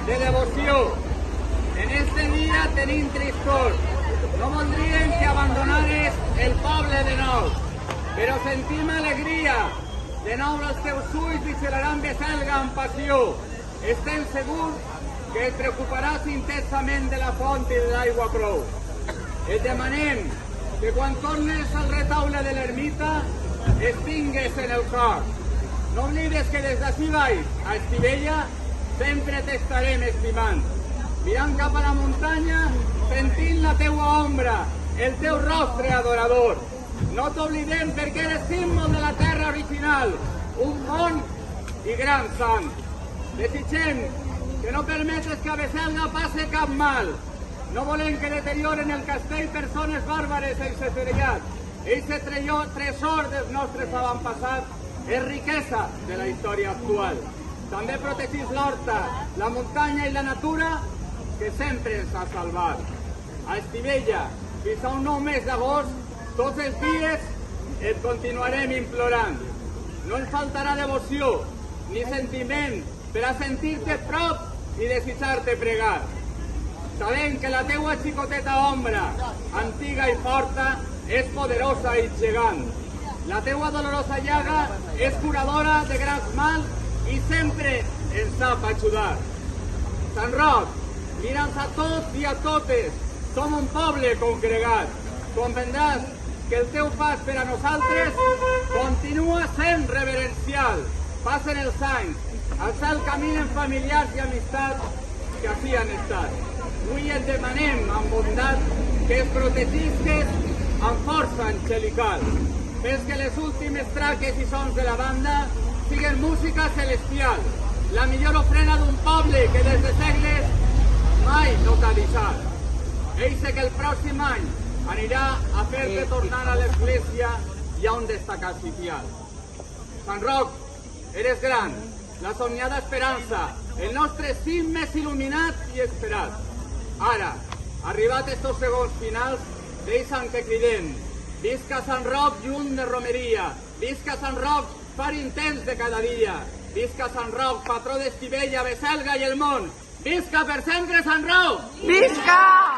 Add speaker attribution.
Speaker 1: de devoció. En este dia tenim tristor. No voldríem que abandonares el poble de nou, però sentim alegria. De nou els teus ulls vigilaran Veselga amb passió. Estem segurs que et preocuparàs intensament de la font i de l'aigua prou. Et demanem que quan tornes al retaule de l'ermita es tingues en el cor. No oblides que des d'ací baix, a Estivella, sempre t'estarem estimant. Mirant cap a la muntanya, sentint la teua ombra, el teu rostre adorador. No t'oblidem perquè eres símbol de la terra original, un bon i gran sant. Desitgem que no permetes que a Veselga passe cap mal. No volem que deterioren el castell persones bàrbares i seferellat. Eixe tresor dels nostres avantpassats és riquesa de la història actual. També protegís l'horta, la muntanya i la natura que sempre ens ha salvat. A Estivella, fins a un nou mes d'agost, tots els dies et continuarem implorant. No ens faltarà devoció ni sentiment per a sentir-te prop i desitjar-te pregar. Sabem que la teua xicoteta ombra, antiga i forta, és poderosa i gegant. La teua dolorosa llaga és curadora de grans mals i sempre ens sap ajudar. Sant Roc, mira'ns a tots i a totes, som un poble congregat. Comprendràs que el teu pas per a nosaltres continua sent reverencial. Passen els anys, al cel caminen familiars i amistats que així han estat. Avui et demanem amb bondat que es protegisques amb força angelical. Fes que les últimes traques i sons de la banda siguen música celestial, la millor ofrena d'un poble que des de segles mai no t'ha deixat. Eixe que el pròxim any anirà a fer-te tornar a l'església i a un destacat sitial. Sant Roc, eres gran, la somiada esperança, el nostre cim més il·luminat i esperat. Ara, arribat estos segons finals, deixa'm que cridem. Visca Sant Roc lluny de romeria, visca Sant Roc far intens de cada dia, visca Sant Roc, patró d'Estivella, Veselga i el món. Visca per sempre Sant Roc!
Speaker 2: Visca!